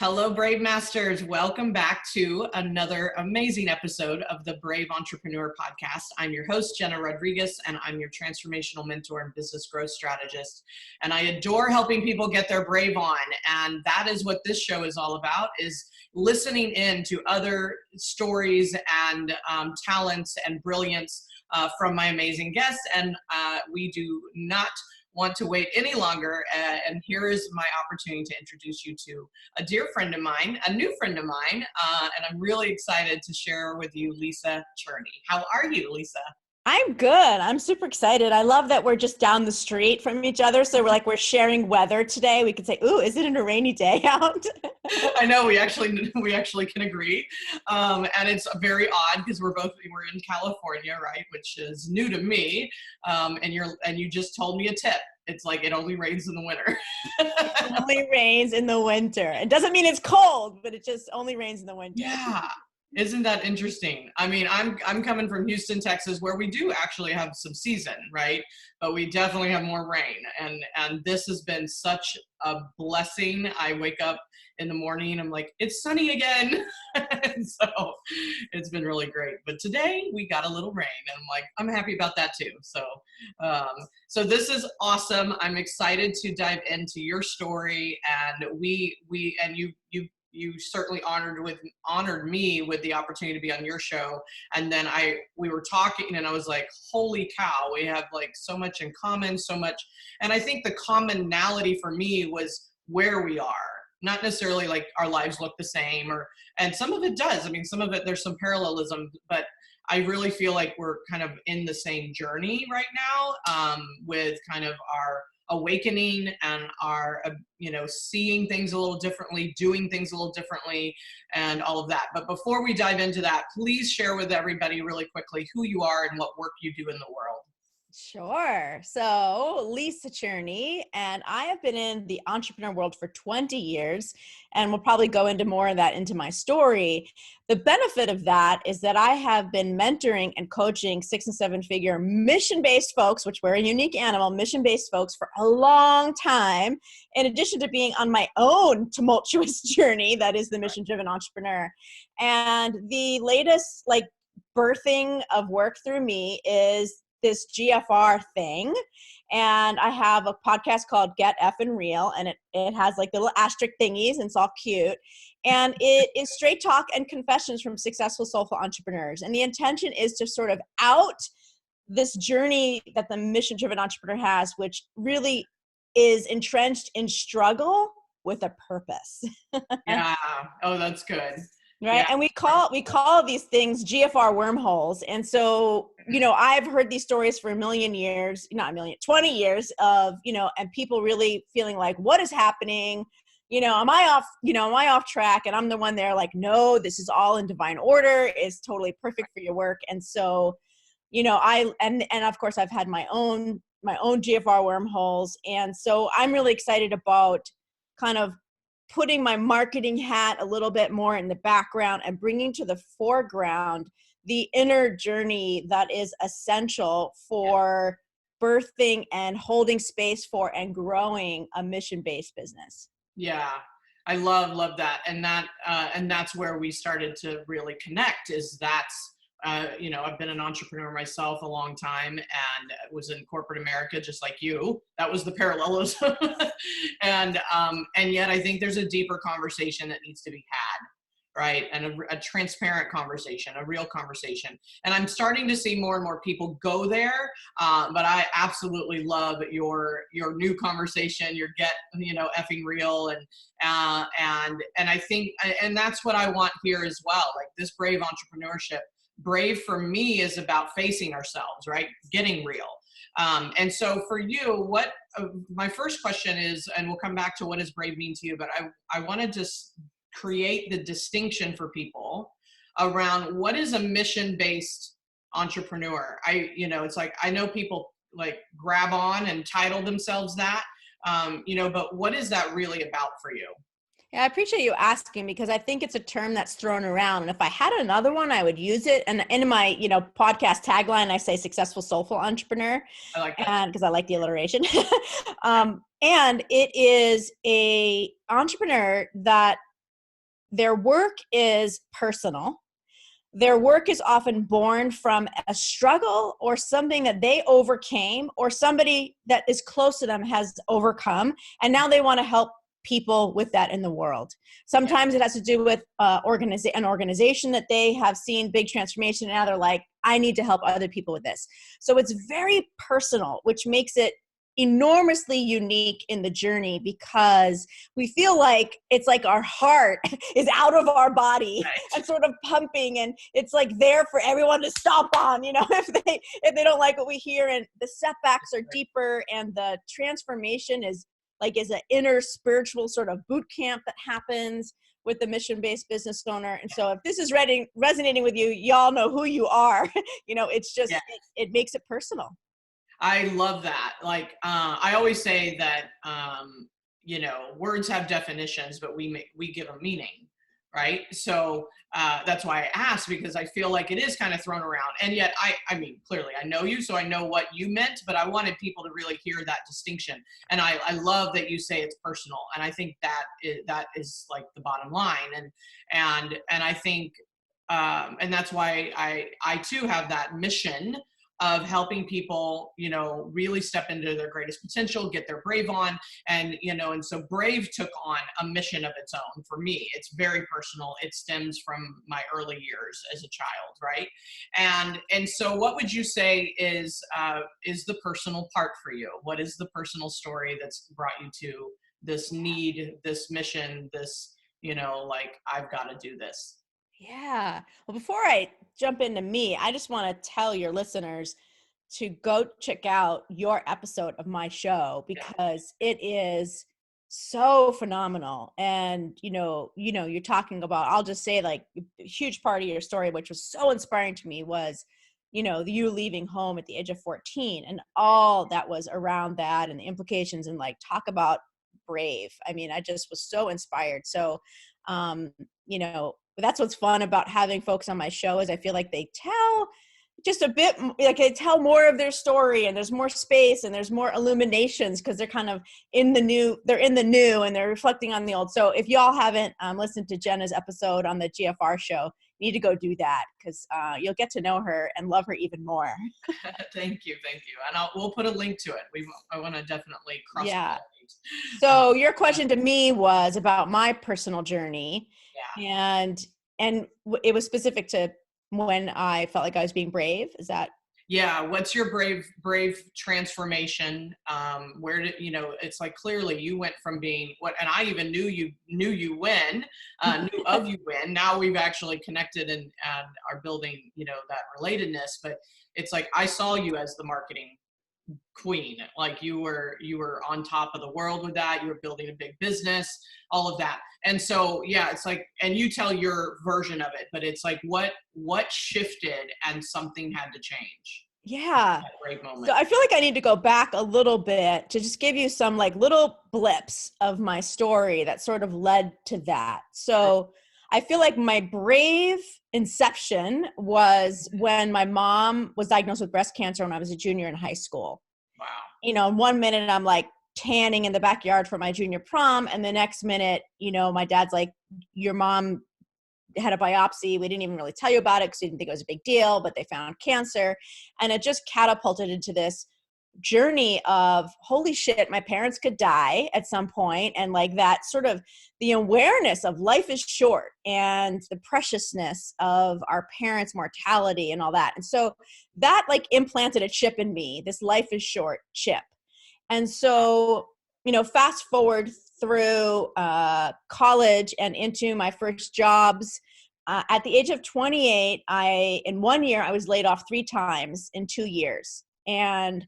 Hello, Brave Masters. Welcome back to another amazing episode of the Brave Entrepreneur Podcast. I'm your host, Jena Rodriguez, and I'm your transformational mentor and business growth strategist. And I adore helping people get their brave on. And that is what this show is all about, is listening in to other stories and talents and brilliance from my amazing guests. And we do not want to wait any longer, and here is my opportunity to introduce you to a dear friend of mine, a new friend of mine, and I'm really excited to share with you Lisa Cherney. How are you, Lisa? I'm good. I'm super excited. I love that we're just down the street from each other. So we're sharing weather today. We could say, ooh, is it a rainy day out? I know we actually can agree. And it's very odd because we're in California, right? Which is new to me. And you just told me a tip. It's like, it only rains in the winter. It only rains in the winter. It doesn't mean it's cold, but it just only rains in the winter. Yeah. Isn't that interesting? I mean, I'm coming from Houston, Texas, where we do actually have some season, right? But we definitely have more rain. And this has been such a blessing. I wake up in the morning, I'm like, it's sunny again. And so it's been really great. But today we got a little rain, and I'm like, I'm happy about that too. So this is awesome. I'm excited to dive into your story, and you certainly honored me with the opportunity to be on your show. And then we were talking, and I was like, holy cow, we have like so much in common, so much. And I think the commonality for me was where we are, not necessarily like our lives look the same, and some of it does. I mean, some of it, there's some parallelism, but I really feel like we're kind of in the same journey right now, with kind of our awakening and our, seeing things a little differently, doing things a little differently, and all of that. But before we dive into that, please share with everybody really quickly who you are and what work you do in the world. Sure. So Lisa Cherney, and I have been in the entrepreneur world for 20 years, and we'll probably go into more of that into my story. The benefit of that is that I have been mentoring and coaching 6 and 7 figure mission-based folks, which we're a unique animal, mission-based folks for a long time, in addition to being on my own tumultuous journey, that is the mission-driven entrepreneur. And the latest birthing of work through me is this GFR thing. And I have a podcast called Get Effin' Real, and it has like little asterisk thingies, and it's all cute. And it is straight talk and confessions from successful soulful entrepreneurs. And the intention is to sort of out this journey that the mission-driven entrepreneur has, which really is entrenched in struggle with a purpose. Yeah. Oh, that's good. Right. Yeah. And we call these things GFR wormholes. And so, I've heard these stories for 20 years of, and people really feeling like, what is happening? Am I off track? And I'm the one there like, no, this is all in divine order. It's totally perfect for your work. And so, and of course I've had my own GFR wormholes. And so I'm really excited about kind of putting my marketing hat a little bit more in the background and bringing to the foreground the inner journey that is essential for birthing and holding space for and growing a mission-based business. Yeah, I love that. And that's where we started to really connect, I've been an entrepreneur myself a long time, and was in corporate America just like you. That was the parallelism. And yet I think there's a deeper conversation that needs to be had, right? And a transparent conversation, a real conversation. And I'm starting to see more and more people go there. But I absolutely love your new conversation, your Get, effing real. And I think, and that's what I want here as well. Like this brave entrepreneurship. Brave for me is about facing ourselves, right? Getting real. And so for you, my first question is, and we'll come back to what does brave mean to you, but I want to just create the distinction for people around what is a mission-based entrepreneur. It's like, I know people like grab on and title themselves that, but what is that really about for you? Yeah, I appreciate you asking, because I think it's a term that's thrown around. And if I had another one, I would use it. And in my, podcast tagline, I say successful soulful entrepreneur. I like that. And because I like the alliteration. And it is a entrepreneur that their work is personal. Their work is often born from a struggle or something that they overcame or somebody that is close to them has overcome. And now they want to help people with that in the world. Sometimes it has to do with an organization that they have seen big transformation. And now they're like, I need to help other people with this. So it's very personal, which makes it enormously unique in the journey because we feel like it's like our heart is out of our body and sort of pumping, and it's like there for everyone to stomp on, if they don't like what we hear. And the setbacks are deeper, and the transformation is an inner spiritual sort of boot camp that happens with the mission-based business owner. And so if this is resonating with you, y'all know who you are. It's just it makes it personal. I love that. Like, I always say that, words have definitions, but we give them meaning, right? So that's why I asked, because I feel like it is kind of thrown around. And yet, I mean, clearly I know you, so I know what you meant, but I wanted people to really hear that distinction. And I love that you say it's personal. And I think that is like the bottom line. And I think, and that's why I too have that mission of helping people, really step into their greatest potential, get their brave on. And, and so Brave took on a mission of its own for me. It's very personal. It stems from my early years as a child, right? And so what would you say is the personal part for you? What is the personal story that's brought you to this need, this mission, this, like, I've got to do this? Yeah. Well, before I jump into me, I just want to tell your listeners to go check out your episode of my show because it is so phenomenal. And, you're talking about, I'll just say like a huge part of your story, which was so inspiring to me was, you leaving home at the age of 14 and all that was around that and the implications and like talk about brave. I mean, I just was so inspired. So, that's what's fun about having folks on my show is I feel like they tell just a bit, like they tell more of their story and there's more space and there's more illuminations because they're kind of in the new and they're reflecting on the old. So if y'all haven't listened to Jena's episode on the GFR show, you need to go do that because you'll get to know her and love her even more. Thank you. And we'll put a link to it. I want to definitely cross-pollinate. So your question to me was about my personal journey, and it was specific to when I felt like I was being brave. Is that? Yeah. What's your brave transformation? Where did it's like clearly you went from being and I even knew you when, knew of you when. Now we've actually connected and are building that relatedness. But it's like I saw you as the marketing queen. Like you were on top of the world with that. You were building a big business, all of that. And so, it's like, and you tell your version of it, but it's like, what shifted and something had to change? Yeah. That great moment. So I feel like I need to go back a little bit to just give you some like little blips of my story that sort of led to that. So I feel like my brave inception was when my mom was diagnosed with breast cancer when I was a junior in high school. Wow. In 1 minute I'm like tanning in the backyard for my junior prom. And the next minute, my dad's like, your mom had a biopsy. We didn't even really tell you about it because we didn't think it was a big deal, but they found cancer. And it just catapulted into this journey of holy shit, my parents could die at some point. And like that sort of the awareness of life is short and the preciousness of our parents' mortality and all that. And so that like implanted a chip in me, this life is short chip. And so, fast forward through college and into my first jobs. At the age of 28, in 1 year, I was laid off 3 times in 2 years. And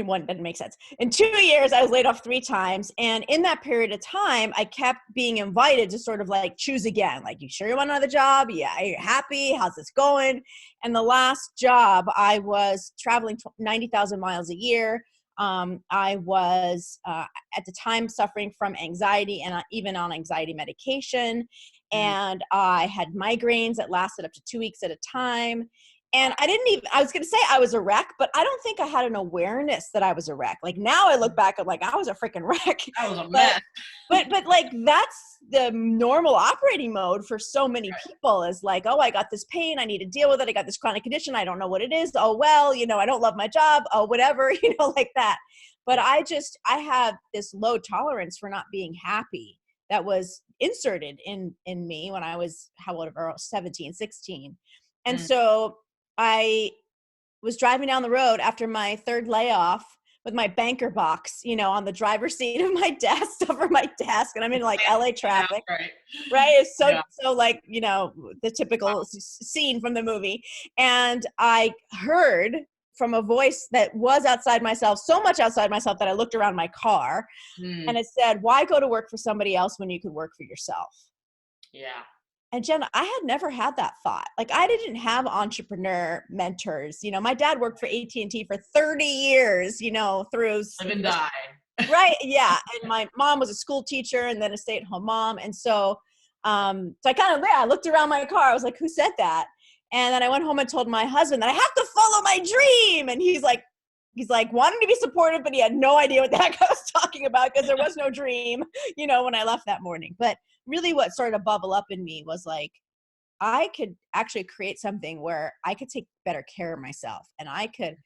one doesn't make sense. In 2 years, I was laid off 3 times. And in that period of time, I kept being invited to sort of like choose again. Like, you sure you want another job? Yeah. Are you happy? How's this going? And the last job, I was traveling 90,000 miles a year. I was at the time suffering from anxiety and even on anxiety medication. And I had migraines that lasted up to 2 weeks at a time. And I was going to say I was a wreck, but I don't think I had an awareness that I was a wreck. Like now I look back, I'm like, I was a freaking wreck. That was a but, mess. but like, that's the normal operating mode for so many people is like, oh, I got this pain. I need to deal with it. I got this chronic condition. I don't know what it is. Oh, well, I don't love my job. Oh, whatever, like that. But I have this low tolerance for not being happy that was inserted in me when I was, how old, 17, 16. And so I was driving down the road after my third layoff with my banker box, on the driver's seat of my desk, over my desk, and I'm in like LA traffic, Right. It's so like, the typical scene from the movie. And I heard from a voice that was outside myself, so much outside myself that I looked around my car and it said, why go to work for somebody else when you could work for yourself? Yeah. And Jen, I had never had that thought. Like I didn't have entrepreneur mentors. My dad worked for AT&T for 30 years, through Live and die. right. Yeah. And my mom was a school teacher and then a stay-at-home mom. And so, I looked around my car. I was like, who said that? And then I went home and told my husband that I have to follow my dream. And he's like wanting to be supportive, but he had no idea what the heck I was talking about because there was no dream, when I left that morning. But really what started to bubble up in me was like, I could actually create something where I could take better care of myself and I could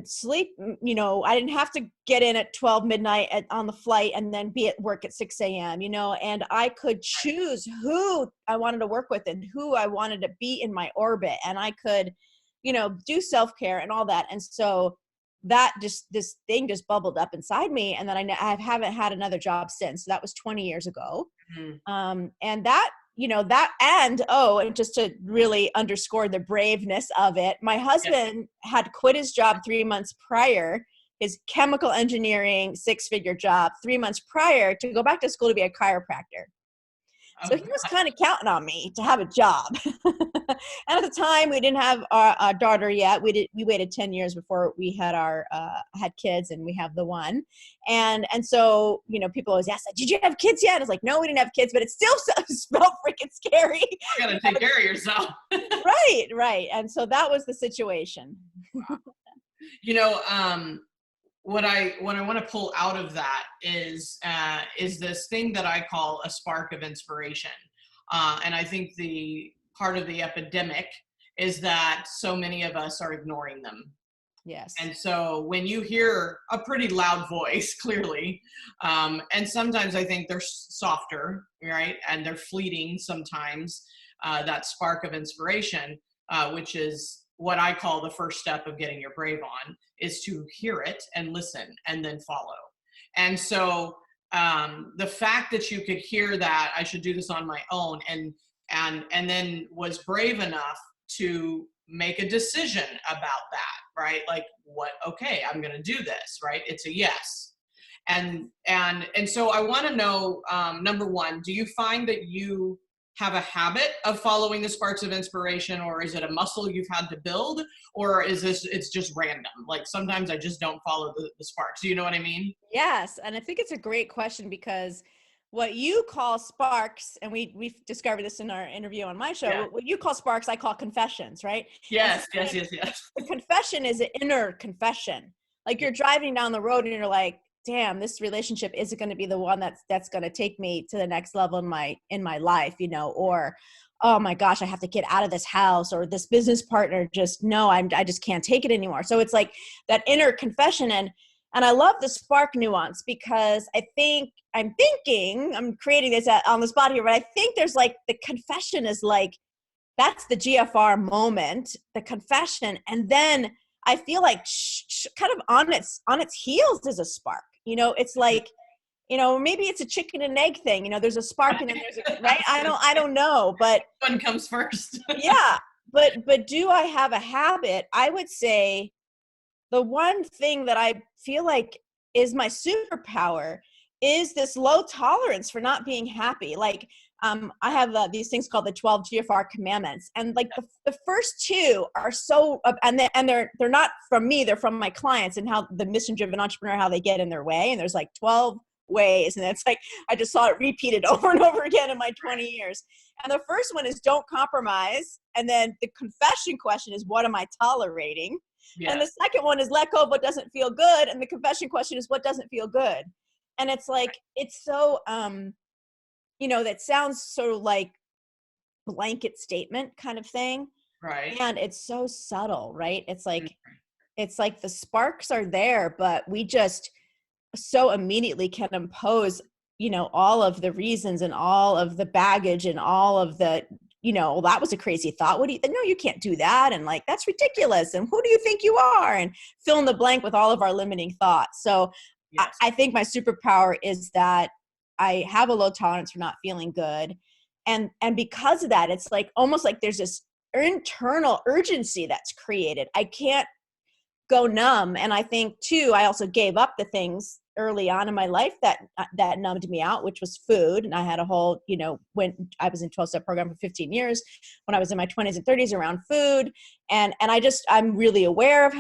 sleep, I didn't have to get in at 12 midnight on the flight and then be at work at 6 a.m., and I could choose who I wanted to work with and who I wanted to be in my orbit. And I could, do self-care and all that. And so this thing just bubbled up inside me. And then I haven't had another job since. So that was 20 years ago. And that, and just to really underscore the braveness of it, my husband had quit his job 3 months prior, his chemical engineering 6-figure job 3 months prior, to go back to school to be a chiropractor. So he was kind of counting on me to have a job. And at the time we didn't have our daughter yet. We waited 10 years before we had had kids, and we have the one. And so, people always ask, did you have kids yet? I was like, no, we didn't have kids, but it still felt freaking scary. You gotta take care of yourself. Right. And so that was the situation. What I want to pull out of that is this thing that I call a spark of inspiration. And I think the part of the epidemic is that so many of us are ignoring them. Yes. And so when you hear a pretty loud voice, clearly, and sometimes I think they're softer, right? And they're fleeting sometimes, that spark of inspiration, which is what I call the first step of getting your brave on, is to hear it and listen and then follow. And so the fact that you could hear that I should do this on my own and then was brave enough to make a decision about that, right? Like, okay, I'm going to do this, right? It's a yes. And so I want to know, number one, do you find that you have a habit of following the sparks of inspiration, or is it a muscle you've had to build, or it's just random? Like sometimes I just don't follow the sparks. Do you know what I mean? Yes. And I think it's a great question, because what you call sparks, and we've discovered this in our interview on my show, what you call sparks, I call confessions, right? Yes. The confession is an inner confession. Like you're driving down the road and you're like, damn, this relationship isn't going to be the one that's going to take me to the next level in my life, or, oh my gosh, I have to get out of this house, or this business partner I just can't take it anymore. So it's like that inner confession. And I love the spark nuance, because I'm creating this on the spot here, but I think there's like the confession is like, that's the GFR moment, the confession. And then I feel like kind of on its heels is a spark. It's like, maybe it's a chicken and egg thing. There's a spark and then there's a, right? I don't know, but one comes first. Yeah. But do I have a habit? I would say the one thing that I feel like is my superpower is this low tolerance for not being happy. Like, I have these things called the 12 GFR commandments. And like the first two are so, and they're not from me, they're from my clients, and how the mission driven entrepreneur, how they get in their way. And there's like 12 ways. And it's like, I just saw it repeated over and over again in my 20 years. And the first one is don't compromise. And then the confession question is, what am I tolerating? And the Yes. second one is let go of what doesn't feel good. And the confession question is, what doesn't feel good? And it's like, it's so, that sounds sort of like blanket statement kind of thing. Right. And it's so subtle, right? It's like the sparks are there, but we just so immediately can impose, all of the reasons and all of the baggage and all of the, well, that was a crazy thought. No, you can't do that. And like, that's ridiculous. And who do you think you are? And fill in the blank with all of our limiting thoughts. So Yes. I think my superpower is that I have a low tolerance for not feeling good. And because of that, it's like, almost like there's this internal urgency that's created. I can't go numb. And I think too, I also gave up the things early on in my life that numbed me out, which was food. And I had a whole, when I was in 12-step program for 15 years, when I was in my 20s and 30s around food. And I'm really aware of,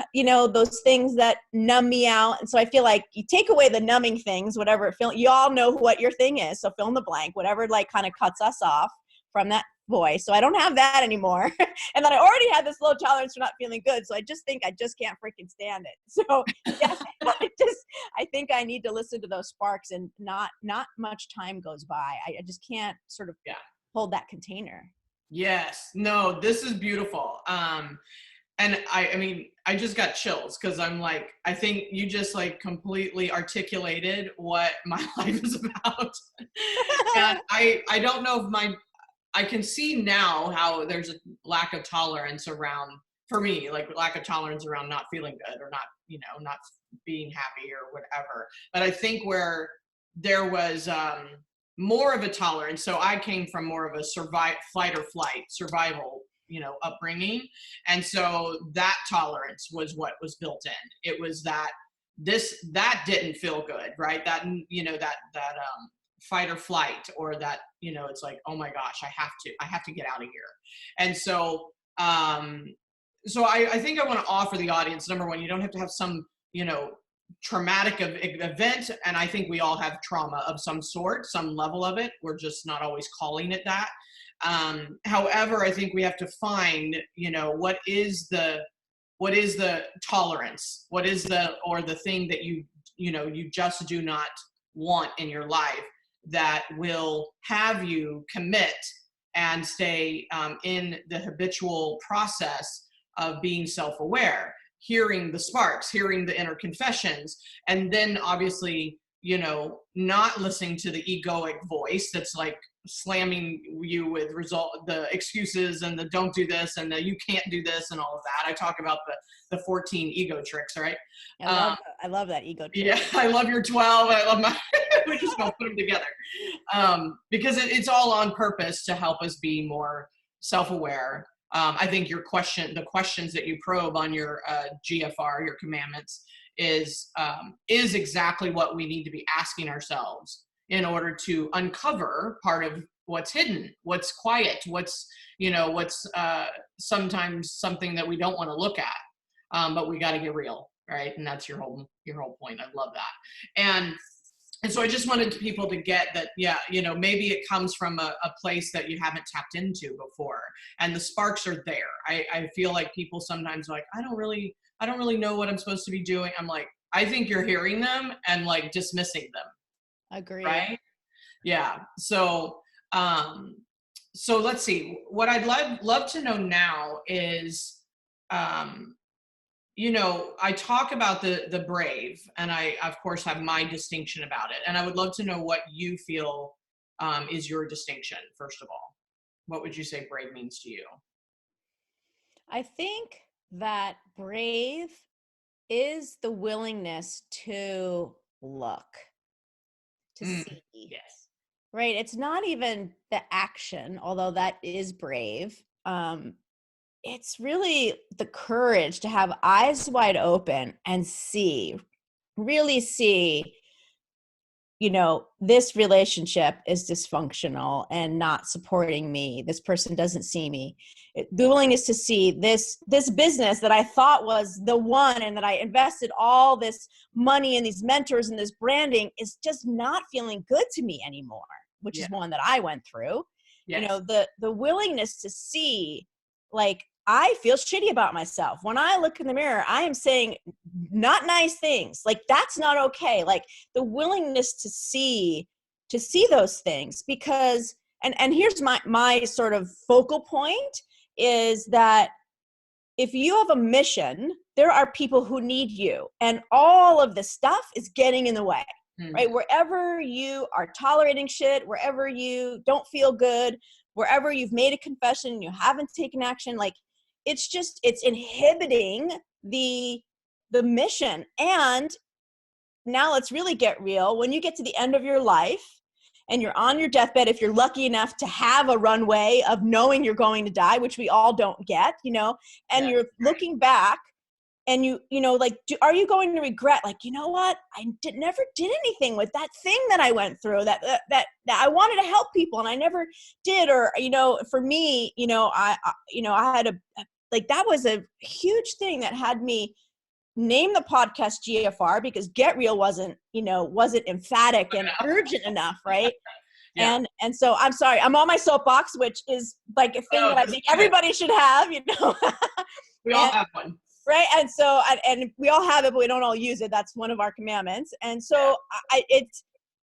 those things that numb me out. And so I feel like you take away the numbing things, whatever it feels, you all know what your thing is. So fill in the blank, whatever like kind of cuts us off from that voice. So I don't have that anymore. And then I already had this low tolerance for not feeling good. So I just think I just can't freaking stand it. So yeah, I think I need to listen to those sparks, and not much time goes by. I just can't sort of hold that container. Yes. No, this is beautiful. And I mean, I just got chills because I'm like, I think you just like completely articulated what my life is about. And I don't know if I can see now how there's a lack of tolerance around, for me, like lack of tolerance around not feeling good or not, not being happy or whatever. But I think where there was more of a tolerance. So I came from more of a flight or flight survival, upbringing. And so that tolerance was what was built in. It was that that didn't feel good, right? That, that fight or flight, or that, it's like, oh my gosh, I have to get out of here. And so, I think I want to offer the audience, number one, you don't have to have some, traumatic event. And I think we all have trauma of some sort, some level of it. We're just not always calling it that. However, I think we have to find, what is the tolerance? What is the thing that you just do not want in your life, that will have you commit and stay in the habitual process of being self-aware, hearing the sparks, hearing the inner confessions, and then obviously, not listening to the egoic voice that's like slamming you with the excuses and the don't do this and the you can't do this and all of that. I talk about the 14 ego tricks, right? I love that ego trick. Yeah, I love your 12. I love my, we're just going to put them together. Because it's all on purpose to help us be more self-aware. I think the questions that you probe on your GFR, your commandments, is exactly what we need to be asking ourselves in order to uncover part of what's hidden, what's quiet, what's sometimes something that we don't want to look at, but we got to get real, right? And that's your whole point. I love that. And so I just wanted people to get that, maybe it comes from a place that you haven't tapped into before, and the sparks are there. I feel like people sometimes are like, I don't really know what I'm supposed to be doing. I'm like, I think you're hearing them and like dismissing them. Agree. Right? Yeah. So let's see. What I'd love to know now is, I talk about the brave, and I of course have my distinction about it. And I would love to know what you feel is your distinction. First of all, what would you say brave means to you? I think that brave is the willingness to look, to see. Yes. Right? It's not even the action, although that is brave. It's really the courage to have eyes wide open and see, really see, this relationship is dysfunctional and not supporting me. This person doesn't see me. The willingness to see this business that I thought was the one and that I invested all this money in these mentors and this branding is just not feeling good to me anymore, which Yeah. is one that I went through. Yes. The willingness to see, like, I feel shitty about myself. When I look in the mirror, I am saying not nice things. Like, that's not okay. Like, the willingness to see those things, because, and here's my sort of focal point is that if you have a mission, there are people who need you, and all of this stuff is getting in the way. Right? Wherever you are tolerating shit, wherever you don't feel good, wherever you've made a confession and you haven't taken action, like, it's inhibiting the mission. And now let's really get real. When you get to the end of your life and you're on your deathbed, if you're lucky enough to have a runway of knowing you're going to die, which we all don't get, and you're looking back, and like, are you going to regret, like, you know what, I never did anything with that thing that I went through, that I wanted to help people and I never did? Or, for me, I had like, that was a huge thing that had me name the podcast GFR, because Get Real wasn't emphatic and urgent enough. Right. Yeah. And so I'm sorry, I'm on my soapbox, which is like a thing that I think everybody should have, We all have one. Right. And so, and we all have it, but we don't all use it. That's one of our commandments. And so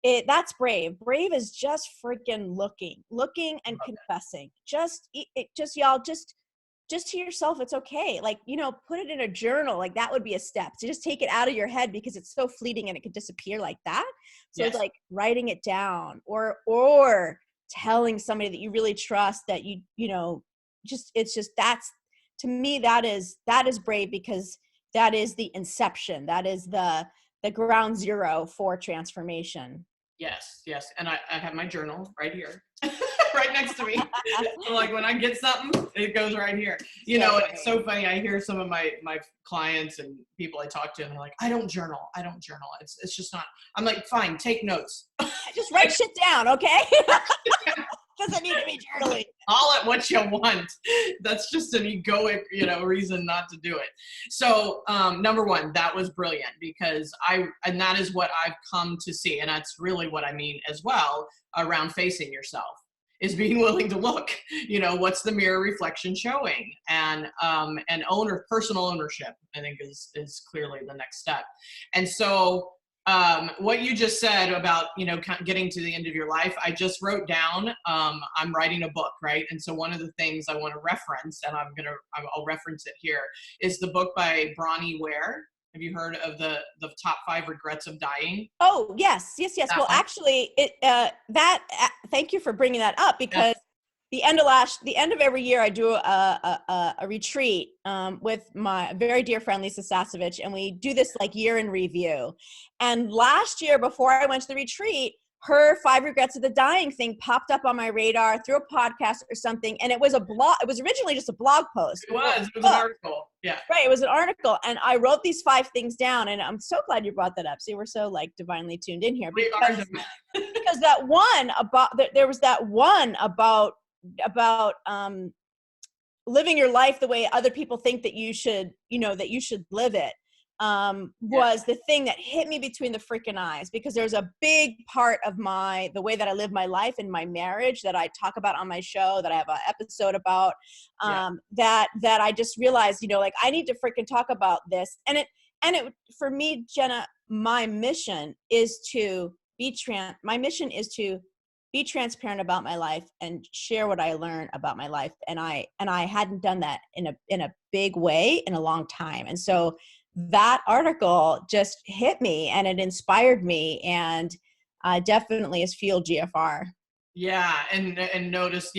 that's brave. Brave is just freaking looking and confessing. Y'all, just to yourself, it's okay. Like, put it in a journal. Like, that would be a step to just take it out of your head, because it's so fleeting and it could disappear like that. So it's like writing it down, or telling somebody that you really trust that that's, to me, that is brave, because that is the inception. That is the ground zero for transformation. Yes. And I have my journal right here, right next to me. So, like, when I get something, it goes right here. And it's so funny. I hear some of my clients and people I talk to, and they're like, I don't journal. It's just not. I'm like, fine, take notes. Just write shit down, okay? Doesn't need to be journaling. Call it what you want. That's just an egoic, reason not to do it. So, number one, that was brilliant, because and that is what I've come to see. And that's really what I mean as well around facing yourself, is being willing to look, what's the mirror reflection showing, and personal ownership, I think is clearly the next step. And so, what you just said about, getting to the end of your life, I just wrote down, I'm writing a book, right? And so one of the things I want to reference, and I'll reference it here, is the book by Bronnie Ware. Have you heard of the top 5 regrets of dying? Oh, yes. Well, one? actually, thank you for bringing that up, because the end of every year, I do a retreat with my very dear friend Lisa Sasevich, and we do this like year in review. And last year, before I went to the retreat, her 5 regrets of the dying thing popped up on my radar through a podcast or something, and it was a blog. It was originally just a blog post. It was an article. Yeah. Right. It was an article, and I wrote these 5 things down, and I'm so glad you brought that up. See, we're so like divinely tuned in here, because that one there was that one about living your life the way other people think that you should live it, was the thing that hit me between the freaking eyes, because there's a big part of the way that I live my life in my marriage that I talk about on my show, that I have an episode about, that I just realized, like, I need to freaking talk about this. And it for me, Jena, my mission is to be transparent about my life and share what I learned about my life. And I hadn't done that in a big way in a long time. And so that article just hit me, and it inspired me, and definitely has fueled GFR. Yeah, and notice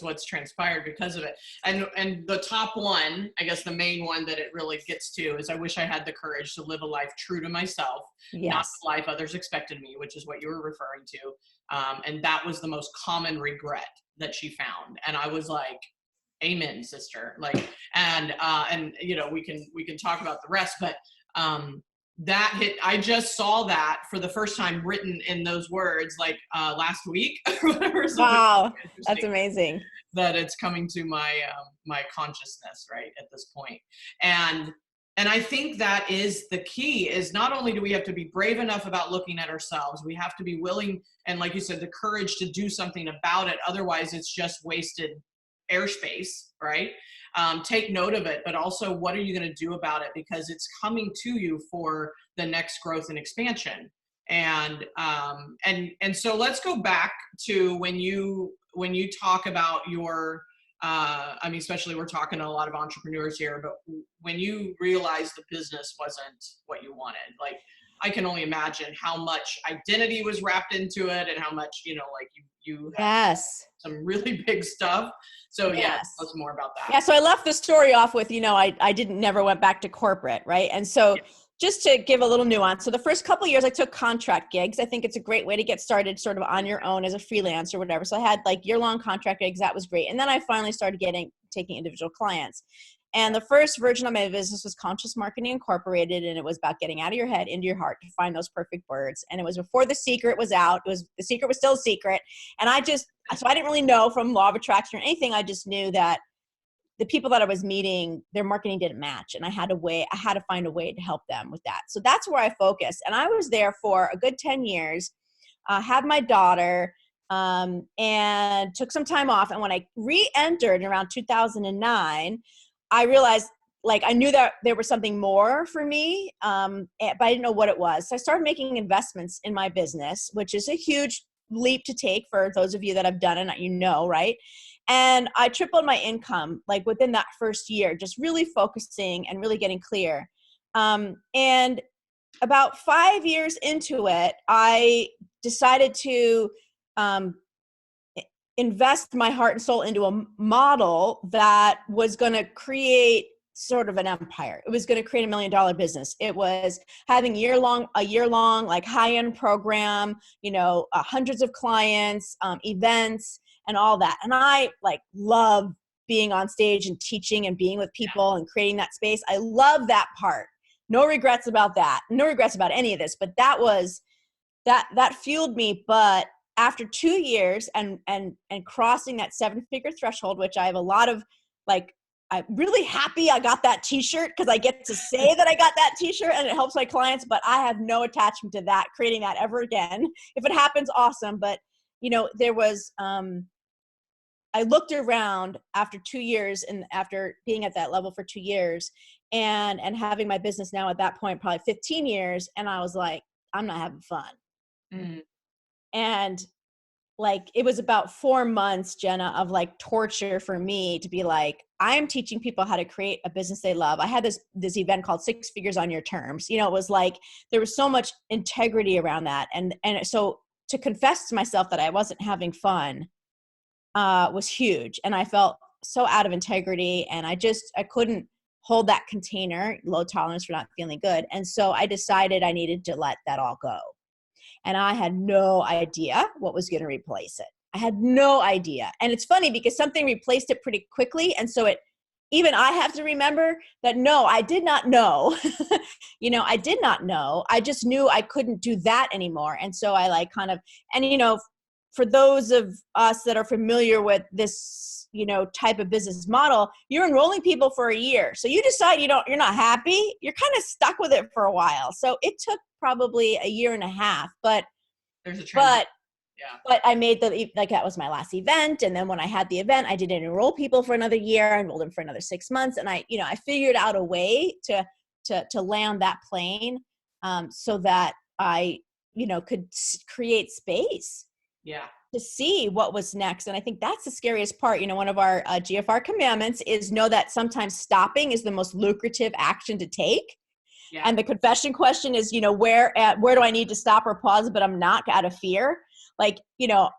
what's transpired because of it. And the top one, I guess the main one that it really gets to, is I wish I had the courage to live a life true to myself, not the life others expected me, which is what you were referring to. And that was the most common regret that she found. And I was like, amen, sister. Like, and we can talk about the rest, but that hit. I just saw that for the first time written in those words, like last week or whatever. So it's Wow, that's interesting amazing. that it's coming to my my consciousness right at this point. And I think that is the key, is not only do we have to be brave enough about looking at ourselves, we have to be willing, and like you said, the courage to do something about it. Otherwise it's just wasted airspace, right? Take note of it, but also what are you going to do about it, because it's coming to you for the next growth and expansion. And so let's go back to when you talk about your I mean, especially we're talking to a lot of entrepreneurs here, but when you realized the business wasn't what you wanted, like I can only imagine how much identity was wrapped into it and how much, like you had Yes. some really big stuff. So yeah, tell Yes. us more about that. Yeah, so I left the story off with, I didn't never went back to corporate, right? And so just to give a little nuance, so the first couple of years I took contract gigs. I think it's a great way to get started sort of on your own as a freelancer or whatever. So I had like year-long contract gigs. That was great. And then I finally started taking individual clients. And the first version of my business was Conscious Marketing Incorporated, and it was about getting out of your head into your heart to find those perfect words. And it was before The Secret was out. The Secret was still a secret. And so I didn't really know from law of attraction or anything. I just knew that the people that I was meeting, their marketing didn't match. And I had to find a way to help them with that. So that's where I focused. And I was there for a good 10 years, had my daughter, and took some time off. And when I re-entered around 2009, I realized, like, I knew that there was something more for me, but I didn't know what it was. So I started making investments in my business, which is a huge leap to take for those of you that have done it, right? And I tripled my income, like within that first year, just really focusing and really getting clear. And about 5 years into it, I decided to invest my heart and soul into a model that was going to create sort of an empire. It was going to create $1 million business. It was having a year long, like high-end program, hundreds of clients, events and all that. And I like love being on stage and teaching and being with people and creating that space. I love that part. No regrets about that. No regrets about any of this, but that fueled me. But after 2 years and crossing that 7-figure threshold, which I have a lot of, like, I'm really happy I got that t-shirt because I get to say that I got that t-shirt and it helps my clients, but I have no attachment to that, creating that ever again. If it happens, awesome. But, there was, I looked around after 2 years and after being at that level for 2 years and having my business now at that point, probably 15 years. And I was like, I'm not having fun. Mm. And like, it was about 4 months, Jena, of like torture for me to be like, I am teaching people how to create a business they love. I had this event called 6 Figures on Your Terms. It was like, there was so much integrity around that. And so to confess to myself that I wasn't having fun was huge. And I felt so out of integrity, and I couldn't hold that container, low tolerance for not feeling good. And so I decided I needed to let that all go. And I had no idea what was going to replace it. I had no idea. And it's funny because something replaced it pretty quickly. And so even I have to remember that, no, I did not know. I did not know. I just knew I couldn't do that anymore. And so I like kind of, and for those of us that are familiar with this, type of business model, you're enrolling people for a year. So you decide you're not happy. You're kind of stuck with it for a while. So it took probably a year and a half, but There's a transition. but I made that was my last event. And then when I had the event, I didn't enroll people for another year. I enrolled them for another 6 months. And I figured out a way to land that plane, so that I, could create space Yeah. to see what was next. And I think that's the scariest part. One of our GFR commandments is know that sometimes stopping is the most lucrative action to take. Yeah. And the confession question is, where do I need to stop or pause, but I'm not, out of fear. Like,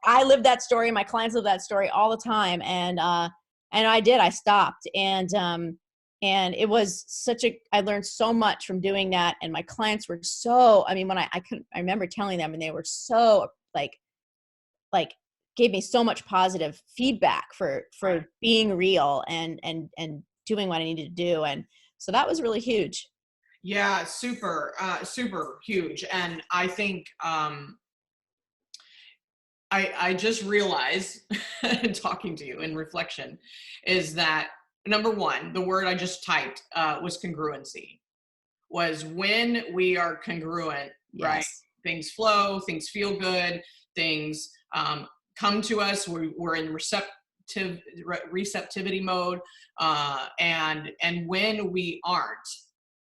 I live that story. My clients live that story all the time. And I stopped. And it was I learned so much from doing that. And my clients were when I remember telling them, and they were so like gave me so much positive feedback for being real and doing what I needed to do. And so that was really huge. Yeah, super, super huge. And I think I just realized talking to you in reflection is that number one, the word I just typed was congruency. Was when we are congruent, right? Yes. Things flow, things feel good, things come to us. We're in receptivity mode, and when we aren't,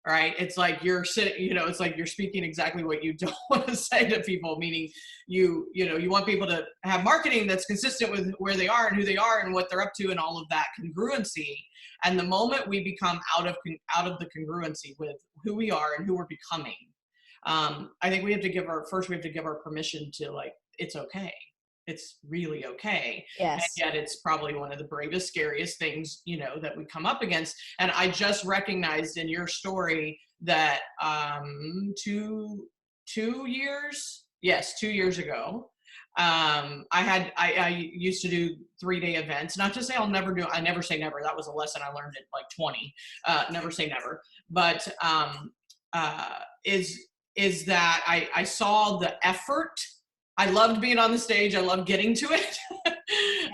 right? It's like you're sitting, it's like you're speaking exactly what you don't want to say to people. Meaning, you want people to have marketing that's consistent with where they are and who they are and what they're up to and all of that congruency. And the moment we become out of the congruency with who we are and who we're becoming, I think we have to give our permission to, like, it's okay. It's really okay. And Yes. yet it's probably one of the bravest, scariest things, that we come up against. And I just recognized in your story that 2 years, yes, 2 years ago, I used to do 3-day events. Not to say I never say never. That was a lesson I learned at like 20. Never say never. But uh, is that I saw the effort. I loved being on the stage. I loved getting to it.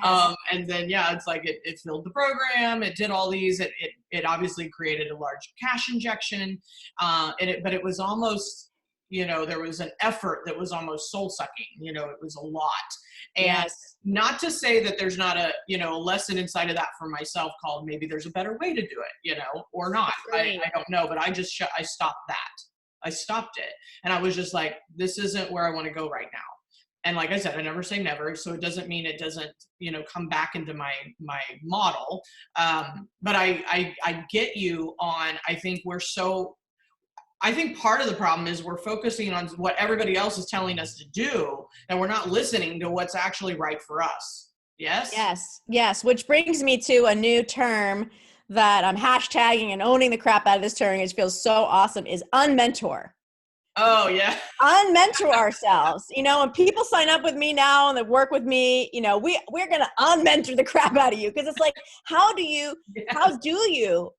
Yes. And then, yeah, it's like it filled the program. It did all these. It obviously created a large cash injection. But it was almost, there was an effort that was almost soul sucking. It was a lot. And Yes. not to say that there's not a lesson inside of that for myself called maybe there's a better way to do it, or not. Agree. I don't know, but I stopped that. I stopped it. And I was just like, this isn't where I want to go right now. And like I said, I never say never. So it doesn't mean it doesn't, come back into my model. But I get you on, I think part of the problem is we're focusing on what everybody else is telling us to do, and we're not listening to what's actually right for us. Yes? Yes. Yes. Which brings me to a new term that I'm hashtagging and owning the crap out of this term. It feels so awesome is unmentor. Oh, yeah. Unmentor ourselves, when people sign up with me now and they work with me, we're going to unmentor the crap out of you. Cause it's like, how do you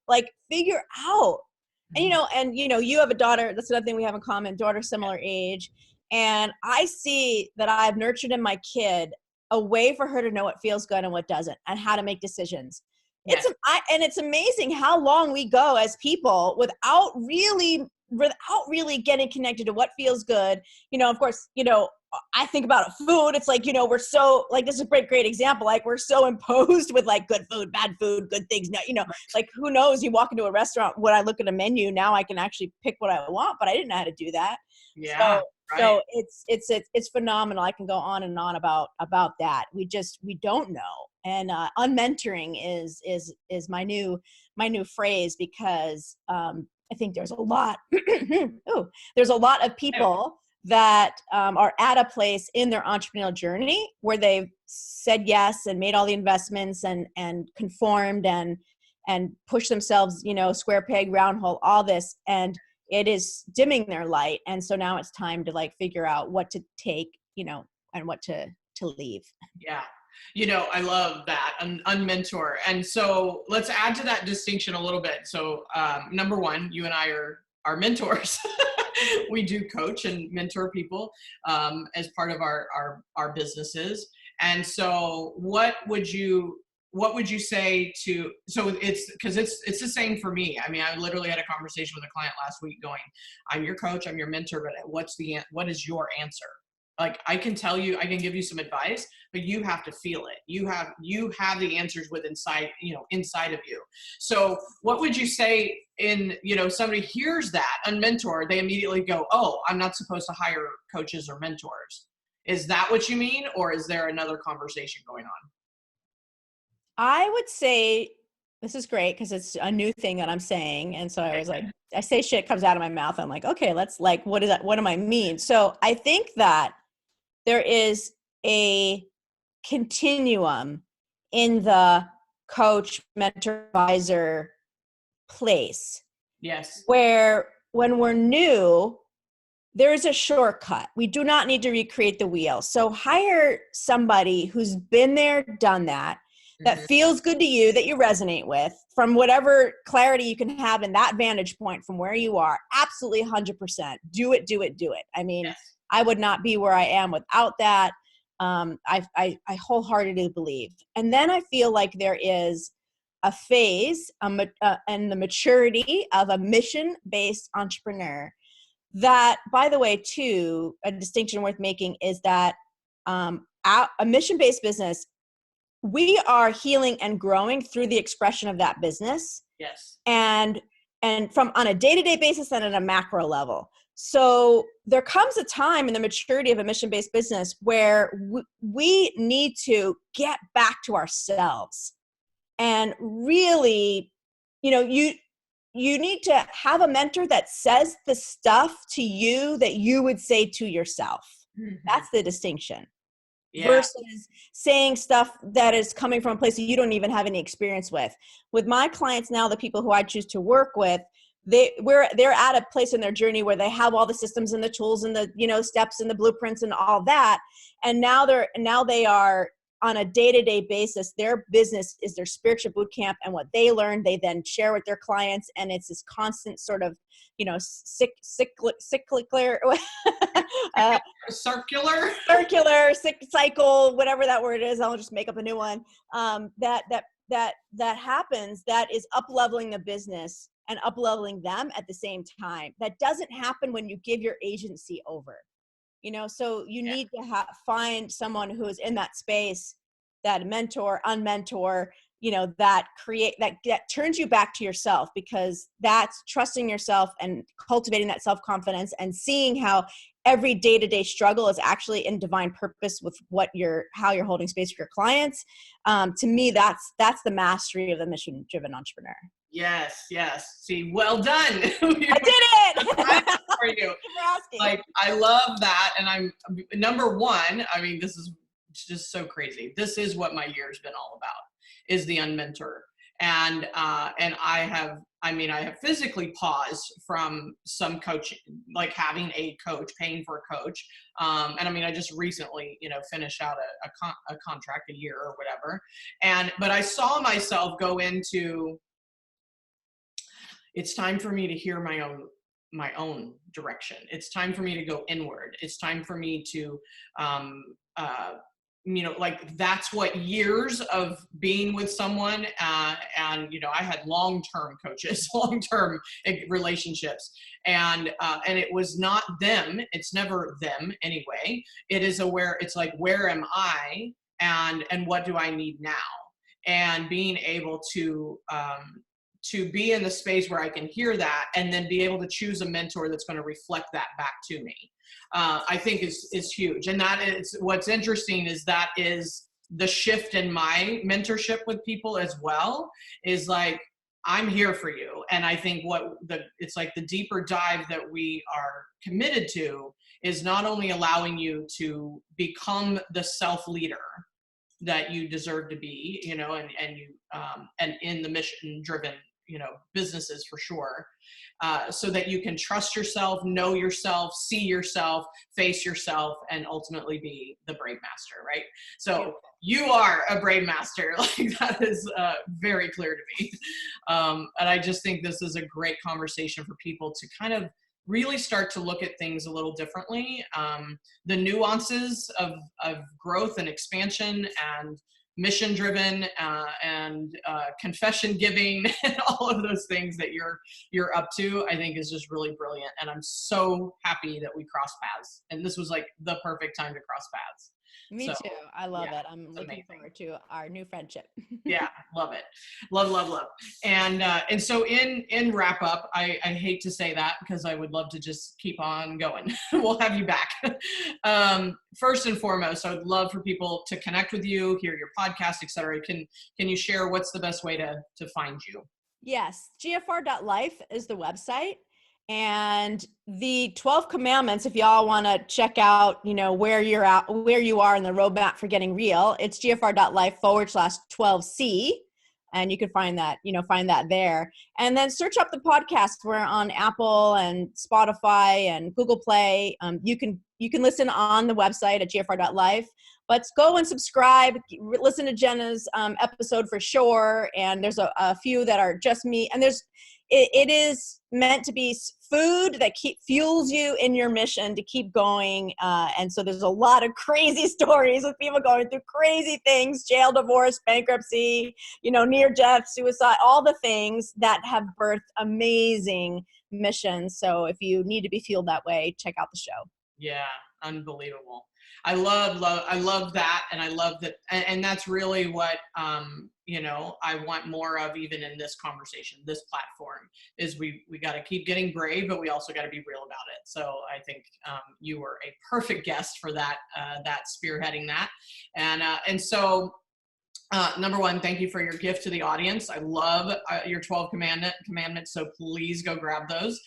like figure out, and you have a daughter. That's another thing we have in common, daughter, similar age. And I see that I've nurtured in my kid a way for her to know what feels good and what doesn't, and how to make decisions. Yes. And it's amazing how long we go as people without really getting connected to what feels good. Of course, I think about food. It's like, we're so like, this is a great example. Like we're so imposed with like good food, bad food, good things. Now, like who knows, you walk into a restaurant, when I look at a menu, now I can actually pick what I want, but I didn't know how to do that. Yeah. Right. So it's phenomenal. I can go on and on about that. We don't know. And unmentoring is my new phrase, because I think there's a lot there's a lot of people that are at a place in their entrepreneurial journey where they've said yes and made all the investments and conformed and pushed themselves, square peg, round hole, all this, and it is dimming their light. And so now it's time to like figure out what to take, and what to leave. Yeah. I love that, unmentor. And so let's add to that distinction a little bit. So number one, you and I are mentors. We do coach and mentor people as part of our businesses. And so what would you say to, so it's the same for me. I mean, I literally had a conversation with a client last week going, I'm your coach, I'm your mentor, but what is your answer? Like, I can tell you, I can give you some advice, but you have to feel it. You have the answers inside of you. So what would you say in, somebody hears that unmentored, they immediately go, oh, I'm not supposed to hire coaches or mentors. Is that what you mean? Or is there another conversation going on? I would say this is great because it's a new thing that I'm saying. And so I was like, I say shit comes out of my mouth. I'm like, okay, let's like, what is that? What do I mean? So I think that there is a continuum in the coach, mentor, advisor place. Yes. Where when we're new, there is a shortcut. We do not need to recreate the wheel. So hire somebody who's been there, done that. that feels good to you, that you resonate with, from whatever clarity you can have in that vantage point from where you are. Absolutely 100%. Do it, do it, do it. I mean, Yes. I would not be where I am without that. I wholeheartedly believe. And then I feel like there is a phase and the maturity of a mission-based entrepreneur that, by the way, too, a distinction worth making is that a mission-based business, we are healing and growing through the expression of that business. Yes. And from on a day-to-day basis and at a macro level. So there comes a time in the maturity of a mission-based business where we need to get back to ourselves and really, you need to have a mentor that says the stuff to you that you would say to yourself. That's the distinction. Yeah. Versus saying stuff that is coming from a place that you don't even have any experience with. With my clients now, the people who I choose to work with, they're at a place in their journey where they have all the systems and the tools and the steps and the blueprints and all that, and now they are on a day-to-day basis. Their business is their spiritual boot camp, and what they learn they then share with their clients, and it's this constant sort of cyclical cycle, whatever that word is. I'll just make up a new one. That happens, that is up-leveling the business and up-leveling them at the same time. That doesn't happen when you give your agency over. So you need to find someone who is in that space, that mentor, unmentor, that turns you back to yourself, because that's trusting yourself and cultivating that self-confidence and seeing how every day-to-day struggle is actually in divine purpose with how you're holding space for your clients. To me, that's the mastery of the mission-driven entrepreneur. Yes. See, well done. I did it. For you. Like, I love that. And I'm number one. I mean, this is just so crazy. This is what my year's been all about, is the unmentor. And I have physically paused from some coaching, like having a coach, paying for a coach. And I just recently, finished out a contract, a year or whatever. But I saw myself go into, it's time for me to hear my own direction. It's time for me to go inward. It's time for me to, that's what years of being with someone, and I had long-term coaches, long-term relationships, and it was not them. It's never them anyway. It is it's like, where am I, and what do I need now? And being able to be in the space where I can hear that, and then be able to choose a mentor that's going to reflect that back to me, I think is huge. And that is what's interesting, is that is the shift in my mentorship with people as well, is like, I'm here for you. And I think it's like the deeper dive that we are committed to is not only allowing you to become the self-leader that you deserve to be, and in the mission-driven, businesses for sure, so that you can trust yourself, know yourself, see yourself, face yourself, and ultimately be the brave master, right? So you are a brave master. Like, that is very clear to me. And I just think this is a great conversation for people to kind of really start to look at things a little differently. The nuances of growth and expansion and mission driven, and confession giving, and all of those things that you're up to, I think is just really brilliant. And I'm so happy that we crossed paths. And this was like the perfect time to cross paths. Me too. I love it. I'm looking forward to our new friendship. Yeah, love it. Love. And so in wrap up, I hate to say that, because I would love to just keep on going. We'll have you back. First and foremost, I would love for people to connect with you, hear your podcast, etc. Can you share what's the best way to find you? Yes. GFR.life is the website. And the 12 commandments, if y'all want to check out, where you are in the roadmap for getting real, it's gfr.life/12C. And you can find that there. And then search up the podcast. We're on Apple and Spotify and Google Play. You can you can listen on the website at gfr.life, but go and subscribe, listen to Jena's episode for sure. And there's a few that are just me. And it is meant to be food that fuels you in your mission to keep going. And so there's a lot of crazy stories with people going through crazy things, jail, divorce, bankruptcy, near death, suicide, all the things that have birthed amazing missions. So if you need to be fueled that way, check out the show. Yeah, unbelievable. I love that. And I love that. And that's really what, I want more of, even in this conversation, this platform, is we got to keep getting brave, but we also got to be real about it. So I think you were a perfect guest for that, spearheading that. And so, number one, thank you for your gift to the audience. I love your 12 commandments, so please go grab those.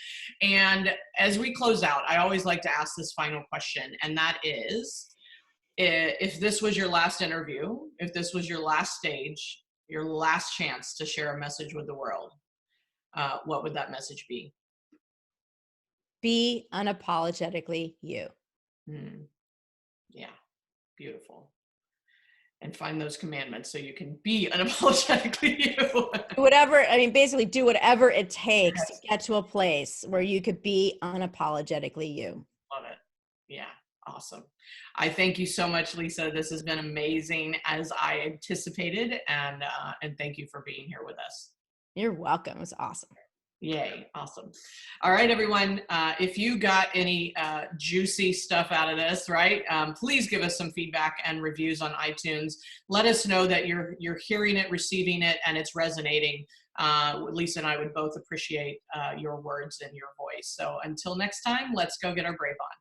And as we close out, I always like to ask this final question, and that is, if this was your last interview, if this was your last stage, your last chance to share a message with the world, what would that message be? Be unapologetically you. Yeah, beautiful. And find those commandments so you can be unapologetically you. Basically do whatever it takes Yes. to get to a place where you could be unapologetically you. Love it. Yeah. Awesome. I thank you so much, Lisa. This has been amazing, as I anticipated. And thank you for being here with us. You're welcome. It was awesome. Yay. Awesome. All right, everyone. If you got any juicy stuff out of this, right, please give us some feedback and reviews on iTunes. Let us know that you're hearing it, receiving it, and it's resonating. Lisa and I would both appreciate your words and your voice. So until next time, let's go get our brave on.